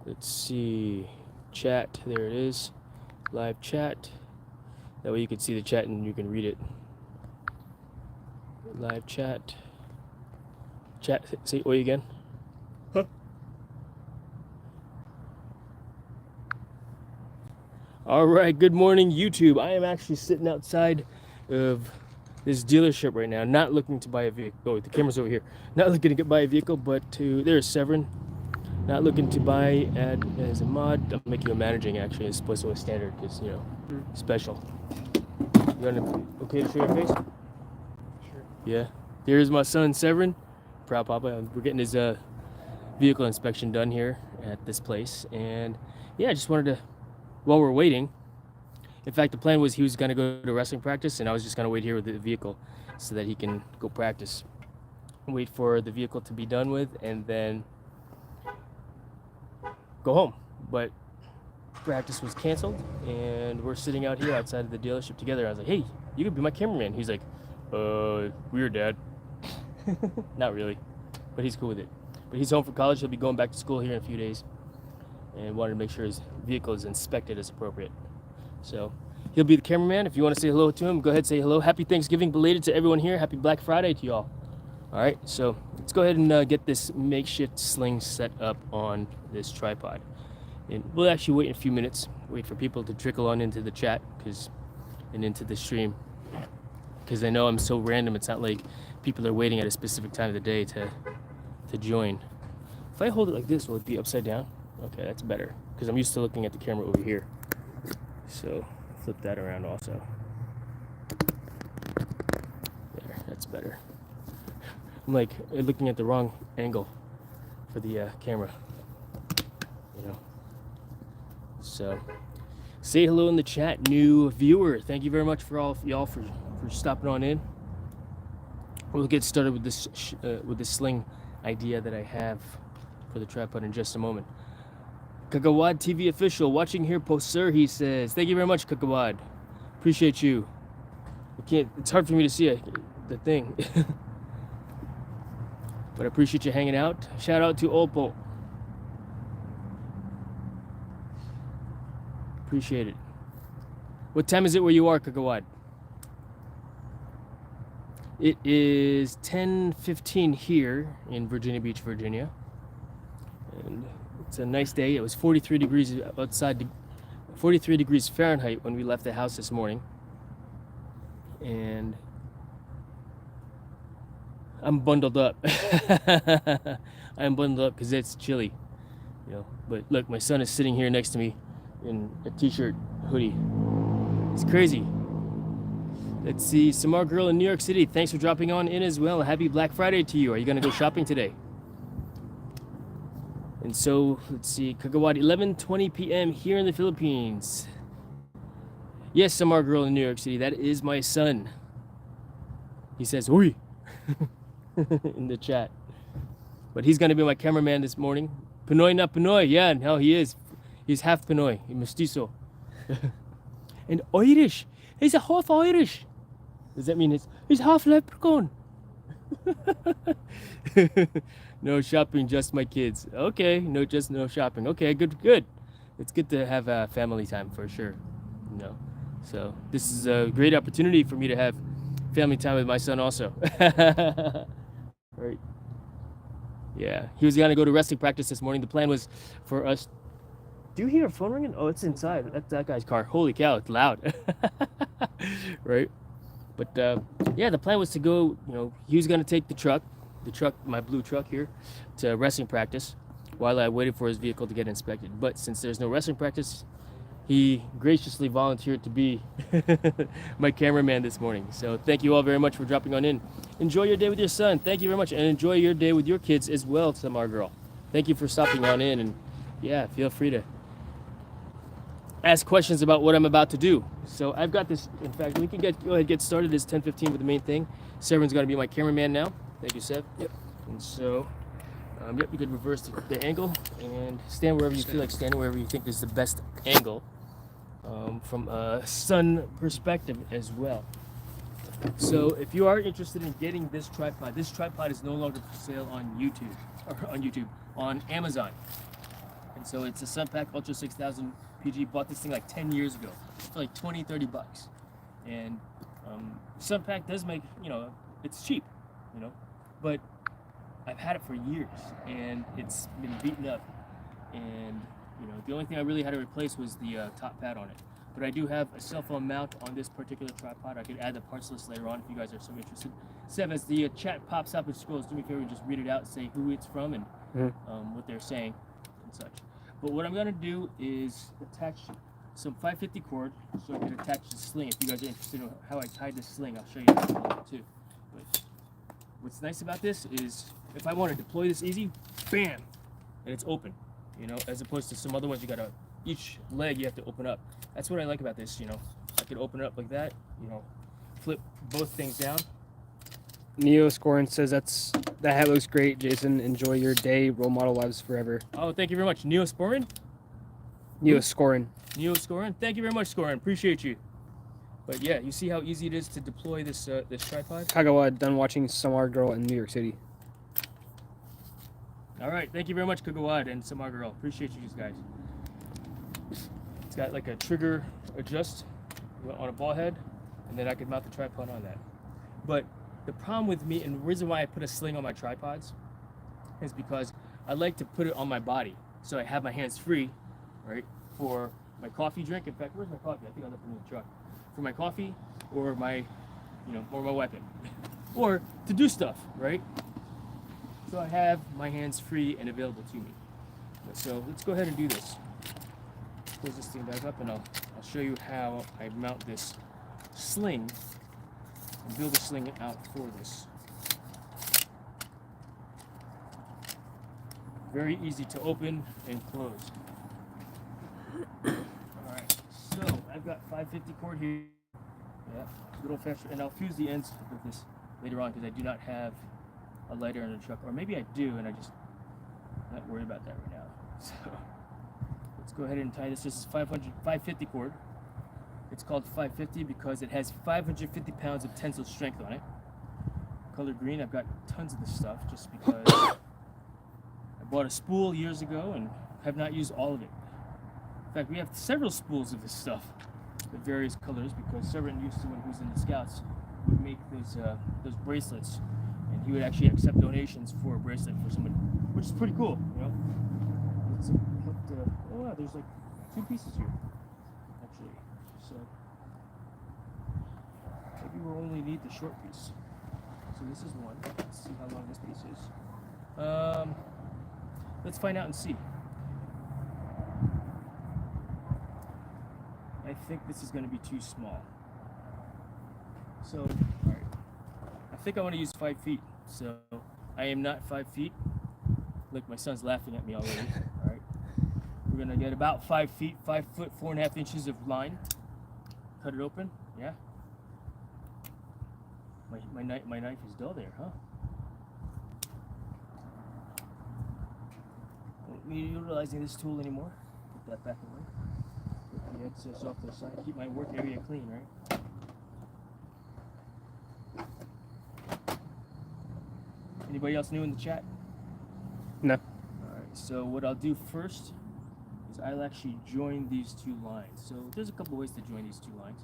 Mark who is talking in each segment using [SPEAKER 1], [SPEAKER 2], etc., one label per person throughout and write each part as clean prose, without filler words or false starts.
[SPEAKER 1] Let's see, chat, there it is, live chat. That way you can see the chat and you can read it. Live chat. Chat, say oi again. Huh? All right, good morning, YouTube. I am actually sitting outside of this dealership right now, not looking to buy a vehicle. Oh, the camera's over here. Not looking to buy a vehicle, but there's Severin. Not looking to buy as a mod. I'm making you a managing actually as opposed to a standard because, you know, special. You want okay to show your face? Sure. Yeah. Here's my son Severin. Proud Papa. We're getting his vehicle inspection done here at this place. And yeah, I just wanted to, while we're waiting, in fact, the plan was he was going to go to wrestling practice and I was just going to wait here with the vehicle so that he can go practice. Wait for the vehicle to be done with and then go home. But practice was canceled and we're sitting out here outside of the dealership together. I was like, hey, you could be my cameraman. He's like, weird, Dad. Not really, but he's cool with it. But he's home from college. He'll be going back to school here in a few days and wanted to make sure his vehicle is inspected as appropriate. So he'll be the cameraman. If you want to say hello to him, go ahead and say hello. Happy Thanksgiving belated to everyone here. Happy Black Friday to y'all. All right, so let's go ahead and get this makeshift sling set up on this tripod. And we'll actually wait a few minutes, wait for people to trickle on into the chat and into the stream. Because I know I'm so random, it's not like people are waiting at a specific time of the day to join. If I hold it like this, will it be upside down? Okay, that's better. Because I'm used to looking at the camera over here. So flip that around also. There, that's better. I'm like looking at the wrong angle for the camera, you know. So say hello in the chat, new viewer. Thank you very much for all y'all for stopping on in. We'll get started with this sling idea that I have for the tripod in just a moment. Kakawad TV official watching here, post sir, he says. Thank you very much, Kakawad. Appreciate you. It's hard for me to see the thing. But I appreciate you hanging out. Shout out to Oppo. Appreciate it. What time is it where you are, Kakawad? It is 10:15 here in Virginia Beach, Virginia. And it's a nice day. It was 43 degrees outside, 43 degrees Fahrenheit when we left the house this morning. And I'm bundled up. I'm bundled up because it's chilly, you know. But look, my son is sitting here next to me in a t-shirt, hoodie. It's crazy. Let's see, Samar Girl in New York City. Thanks for dropping on in as well. Happy Black Friday to you. Are you gonna go shopping today? And so let's see, Kagawad, 11:20 p.m. here in the Philippines. Yes, Samar Girl in New York City. That is my son. He says, "Oi." In the chat. But he's going to be my cameraman this morning. Pinoy na Pinoy. Yeah, no, he is. He's half Pinoy. He's mestizo. And Irish. He's a half Irish. Does that mean he's half leprechaun? No shopping, just my kids. Okay, no shopping. Okay, good. It's good to have family time for sure. You know. So this is a great opportunity for me to have family time with my son also. Right. Yeah, he was gonna go to wrestling practice this morning. The plan was for us. Do you hear a phone ringing? Oh, it's inside. That's that guy's car. Holy cow, it's loud. Right. But yeah, the plan was to go. You know, he was gonna take the truck, my blue truck here, to wrestling practice, while I waited for his vehicle to get inspected. But since there's no wrestling practice, he graciously volunteered to be my cameraman this morning. So thank you all very much for dropping on in. Enjoy your day with your son. Thank you very much. And enjoy your day with your kids as well, Samar Girl. Thank you for stopping on in. And yeah, feel free to ask questions about what I'm about to do. So I've got this. In fact, we can go ahead and get started. It's 10:15 with the main thing. Severin's going to be my cameraman now. Thank you, Sev. Yep. And so, yep, you could reverse the angle and stand wherever you feel like standing, wherever you think is the best angle. From a sun perspective as well. So if you are interested in getting this tripod is no longer for sale on YouTube, on Amazon. And so it's a Sunpack Ultra 6000 PG. Bought this thing like 10 years ago for like 20-30 bucks. And Sunpack does make, it's cheap, but I've had it for years and it's been beaten up. And the only thing I really had to replace was the top pad on it. But I do have a cell phone mount on this particular tripod. I could add the parts list later on if you guys are so interested. Seb, as the chat pops up and scrolls, do me a favor and just read it out, say who it's from and what they're saying and such. But what I'm gonna do is attach some 550 cord so I can attach the sling. If you guys are interested in how I tied this sling, I'll show you that in a little too. But what's nice about this is if I want to deploy this easy, bam, and it's open. As opposed to some other ones, each leg you have to open up. That's what I like about this, I could open it up like that, flip both things down.
[SPEAKER 2] Neo Scorin says that hat looks great, Jason. Enjoy your day. Role model lives forever.
[SPEAKER 1] Oh, thank you very much. Neo Scorin?
[SPEAKER 2] Neo Scorin.
[SPEAKER 1] Neo Scorin? Thank you very much, Scorin. Appreciate you. But yeah, you see how easy it is to deploy this this tripod?
[SPEAKER 2] Kagawa, done watching Samar Girl in New York City.
[SPEAKER 1] All right, thank you very much, Kagawad and Samar Girl. Appreciate you guys. It's got like a trigger adjust on a ball head, and then I could mount the tripod on that. But the problem with me, and the reason why I put a sling on my tripods, is because I like to put it on my body, so I have my hands free, right, for my coffee drink. In fact, where's my coffee? I think I left it in the truck. For my coffee, or my, or my weapon, or to do stuff, right? So I have my hands free and available to me. So let's go ahead and do this. Close this thing back up and I'll show you how I mount this sling and build a sling out for this. Very easy to open and close. Alright, so I've got 550 cord here. Yeah, good old fashioned, and I'll fuse the ends of this later on because I do not have a lighter in the truck, or maybe I do and I just not worried about that right now. So let's go ahead and tie this. This is 550 cord. It's called 550 because it has 550 pounds of tensile strength on it. Color green. I've got tons of this stuff just because I bought a spool years ago and have not used all of it. In fact, we have several spools of this stuff with various colors because Servant used to, when he was in the Scouts, would make those bracelets. And he would actually accept donations for a bracelet for someone, which is pretty cool, It's oh wow, there's like 2 pieces here, actually. So maybe we'll only need the short piece. So this is one. Let's see how long this piece is. Let's find out and see. I think this is going to be too small. So, all right. I think I want to use 5 feet, so I am not 5 feet. Look, my son's laughing at me already. All right, we're gonna get about 5 feet, 5 foot 4.5 inches of line. Cut it open. Yeah. My knife is dull there, huh? Won't be utilizing this tool anymore. Put that back away. Put the excess off to the side. Keep my work area clean, right? Anybody else new in the chat?
[SPEAKER 2] No.
[SPEAKER 1] Alright, so what I'll do first is I'll actually join these 2 lines. So there's a couple ways to join these 2 lines.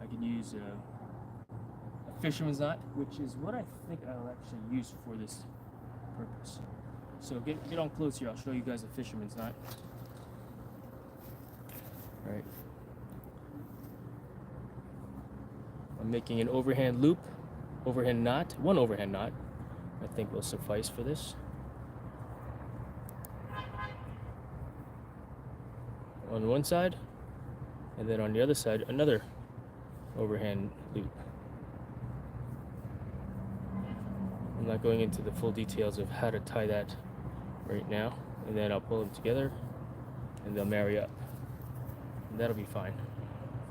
[SPEAKER 1] I can use a fisherman's knot, which is what I think I'll actually use for this purpose. So get on close here, I'll show you guys a fisherman's knot. Alright. I'm making an overhand loop. Overhand knot, 1 overhand knot, I think will suffice for this. On one side, and then on the other side, another overhand loop. I'm not going into the full details of how to tie that right now, and then I'll pull them together, and they'll marry up. And that'll be fine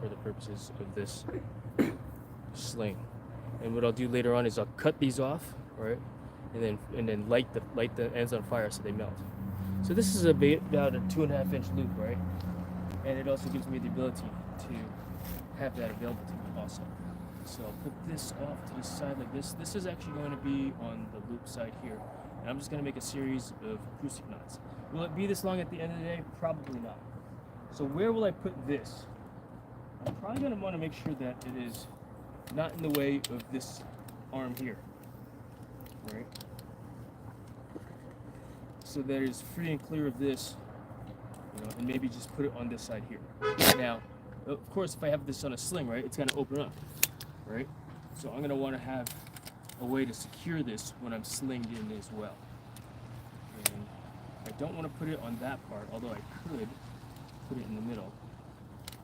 [SPEAKER 1] for the purposes of this sling. And what I'll do later on is I'll cut these off, right, and then light the ends on fire so they melt. So this is about a 2.5 inch loop, right, and it also gives me the ability to have that available to me also. So I'll put this off to the side like this. This is actually going to be on the loop side here, And I'm just gonna make a series of acoustic knots. Will it be this long at the end of the day? Probably not. So where will I put this? I'm probably gonna wanna make sure that it is not in the way of this arm here, right? So that it's free and clear of this, and maybe just put it on this side here. Now, of course, if I have this on a sling, right, it's gonna open up, right? So I'm gonna wanna have a way to secure this when I'm slinged in as well. And I don't wanna put it on that part, although I could put it in the middle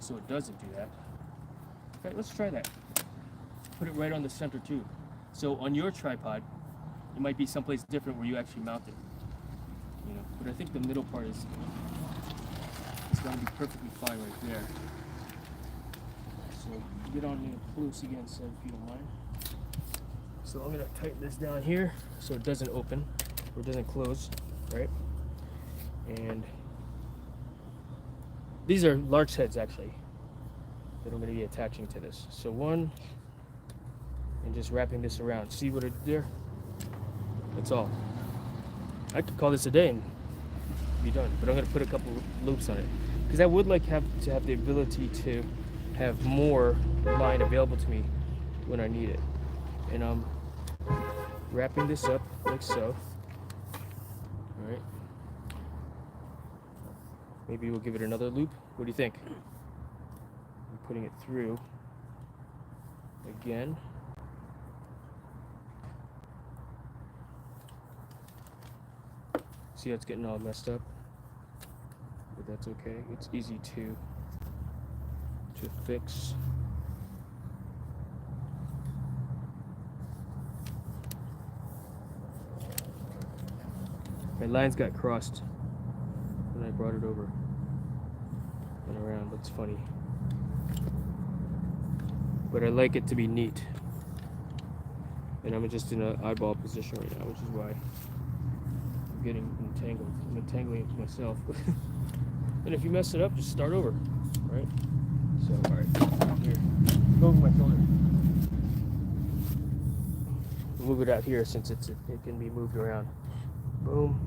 [SPEAKER 1] so it doesn't do that. In fact, let's try that. Put it right on the center too. So on your tripod, it might be someplace different where you actually mount it. But I think the middle part is going to be perfectly fine right there. So get on me close again, so if you don't mind. So I'm going to tighten this down here so it doesn't open or it doesn't close, right? And these are large heads actually that I'm going to be attaching to this. So one, and just wrapping this around. See what I did there? That's all. I could call this a day and be done, but I'm going to put a couple loops on it because I would like to have the ability to have more line available to me when I need it. And I'm wrapping this up like so. All right. Maybe we'll give it another loop. What do you think? I'm putting it through again. See how it's getting all messed up? But that's okay. It's easy to fix. My lines got crossed when I brought it over and around. That's funny. But I like it to be neat. And I'm just in an oddball position right now, which is why I'm getting entangled. I'm entangling it to myself. And if you mess it up, just start over, right? So, all right, here, go over my shoulder. Move it out here since it can be moved around. Boom.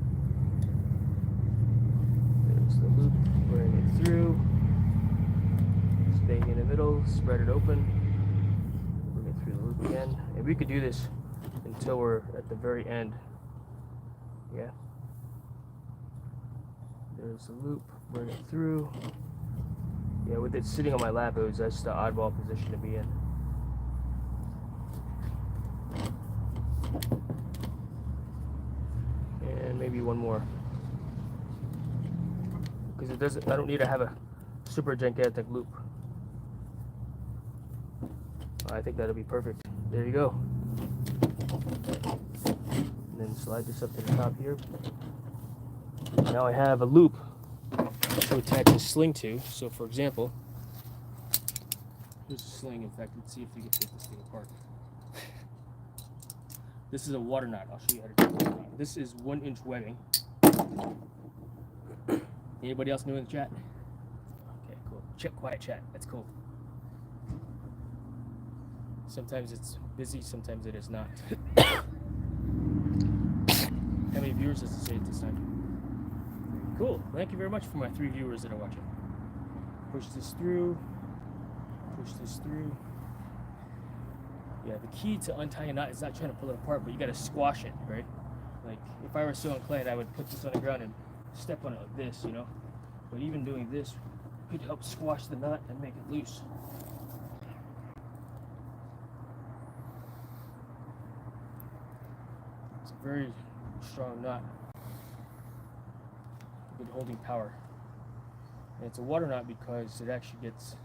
[SPEAKER 1] There's the loop, bring it through. Staying in the middle, spread it open. Bring it through the loop again. And we could do this until we're at the very end. Yeah. There's the loop, bring it through. Yeah, with it sitting on my lap, that's the oddball position to be in. And maybe one more. Because I don't need to have a super gigantic loop. I think that'll be perfect. There you go. And then slide this up to the top here. Now I have a loop to attach a sling to. So for example, here's a sling. In fact, let's see if we can take this thing apart. This is a water knot. I'll show you how to do this knot. This is 1-inch webbing. Anybody else new in the chat? Okay, cool. Quiet chat. That's cool. Sometimes it's busy, sometimes it is not. How many viewers does it say at this time? Cool. Thank you very much for my 3 viewers that are watching. Push this through. Push this through. Yeah, the key to untying a knot is not trying to pull it apart, but you got to squash it, right? Like, if I were so inclined, I would put this on the ground and step on it like this, But even doing this could help squash the knot and make it loose. It's a very strong knot. Good holding power. And it's a water knot because it actually gets,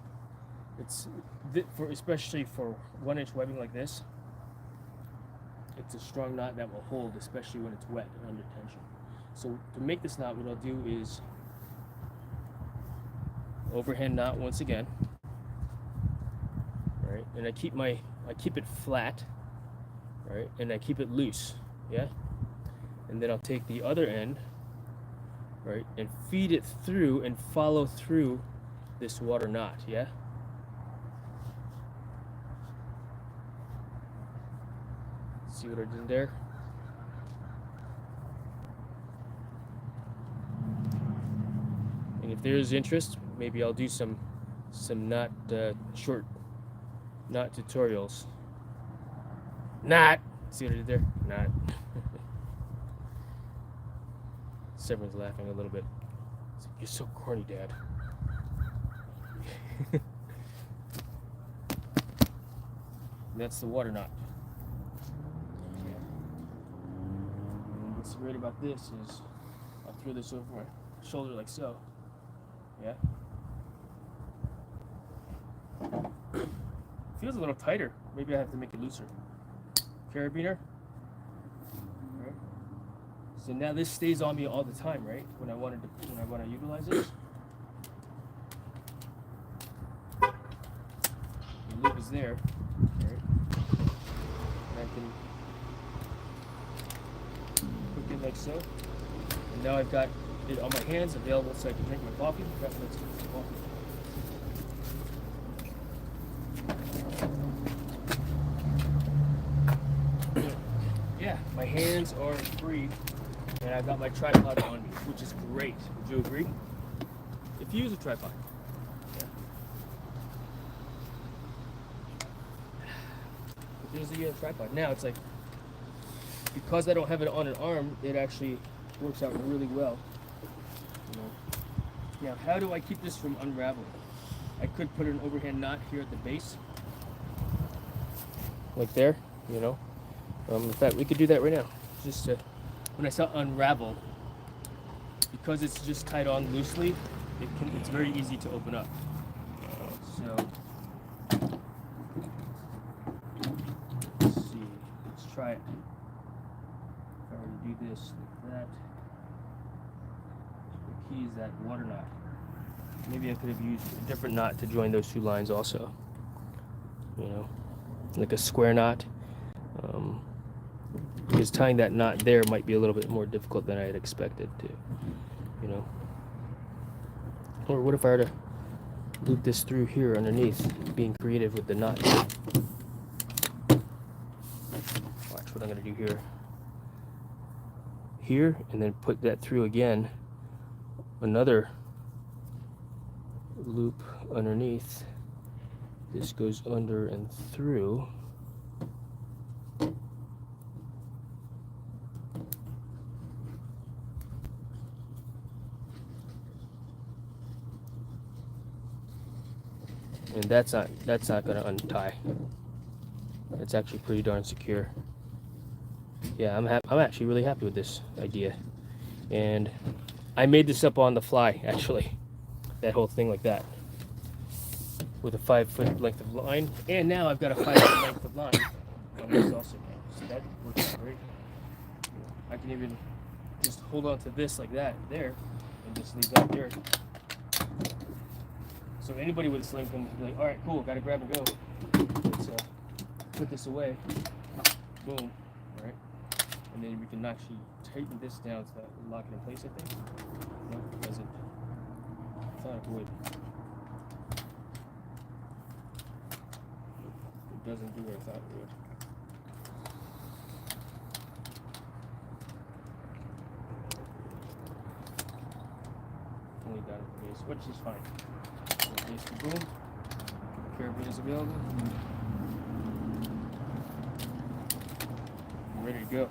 [SPEAKER 1] especially for 1-inch webbing like this, it's a strong knot that will hold, especially when it's wet and under tension. So to make this knot, what I'll do is overhand knot once again, right? And I keep it flat, right? And I keep it loose, yeah? And then I'll take the other end, right, and feed it through and follow through this water knot, yeah? See what I did there? And if there is interest, maybe I'll do some knot short knot tutorials. Knot. See what I did there? Knot. Severin's laughing a little bit. He's like, "You're so corny, Dad." That's the water knot. Yeah. And what's great about this is I'll throw this over my shoulder like so. Yeah. Feels a little tighter. Maybe I have to make it looser. Carabiner. Right. So now this stays on me all the time, right? When I want to utilize it. The loop is there, right? And I can hook it like so. And now I've got it on my hands, available so I can drink my coffee. Let's get some coffee. Yeah, my hands are free, and I've got my tripod on me, which is great. Would you agree? If you use a tripod. Yeah. There's the tripod. Now it's like, because I don't have it on an arm, it actually works out really well. You know. Now, how do I keep this from unraveling? I could put an overhand knot here at the base, like there, you know. In fact, we could do that right now. Just when I start unravel, because it's just tied on loosely, it's very easy to open up. So let's see. Let's try it. If I were to do this like that, the key is that water knot. Maybe I could have used a different knot to join those two lines also. You know, like a square knot. Because tying that knot there might be a little bit more difficult than I had expected to, you know. Or what if I were to loop this through here underneath, being creative with the knot. Watch what I'm gonna do here. Here, and then put that through again. Another loop underneath. This goes under and through. And that's not gonna untie. It's actually pretty darn secure. Yeah, I'm actually really happy with this idea, and I made this up on the fly actually. That whole thing like that, with a 5-foot length of line, and now I've got a 5-foot length of line on this also. So that works out great. I can even just hold on to this like that there, and just leave that there. So anybody with a sling can be like, all right, cool, gotta grab and go. Let's put this away. Boom. All right. And then we can actually tighten this down so that we lock it in place, I think. No, it doesn't. I thought it would. It doesn't do what I thought it would. Only got it in place, which is fine. Boom. Carabiner is available. I'm ready to go.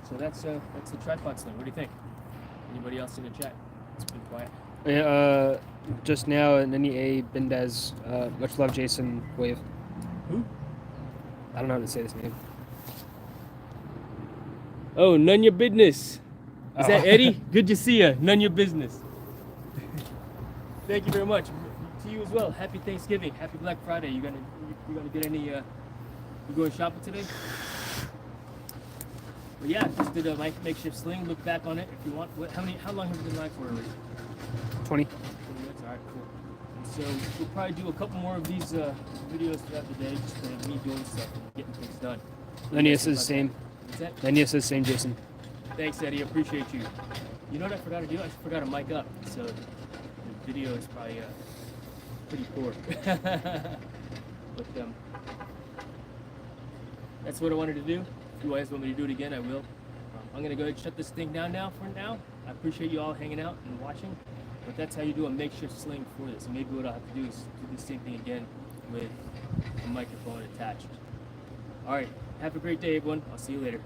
[SPEAKER 1] So that's the tripod sling. What do you think? Anybody else in the chat? It's been quiet.
[SPEAKER 2] Yeah, just now, Nani A. Bendez, much love, Jason, wave.
[SPEAKER 1] Who?
[SPEAKER 2] I don't know how to say this name.
[SPEAKER 1] Oh, none your business. Is that Eddie? Good to see you. None your business. Thank you very much. To you as well. Happy Thanksgiving. Happy Black Friday. You gonna get any? You going shopping today? Well, yeah, just did a makeshift sling. Look back on it if you want. How long have you been live for already?
[SPEAKER 2] 20.
[SPEAKER 1] 20 minutes. All right, cool. And so we'll probably do a couple more of these videos throughout the day, just me doing stuff and getting things done.
[SPEAKER 2] Nania says the same.
[SPEAKER 1] What's that?
[SPEAKER 2] Nania says same, Jason.
[SPEAKER 1] Thanks, Eddie. Appreciate you. You know what I forgot to do? I forgot to mic up, so the video is probably pretty poor. But that's what I wanted to do. If you guys want me to do it again, I will. I'm gonna go ahead and shut this thing down now for now. I appreciate you all hanging out and watching. But that's how you do a makeshift sling for this. And maybe what I'll have to do is do the same thing again with a microphone attached. All right, have a great day, everyone. I'll see you later.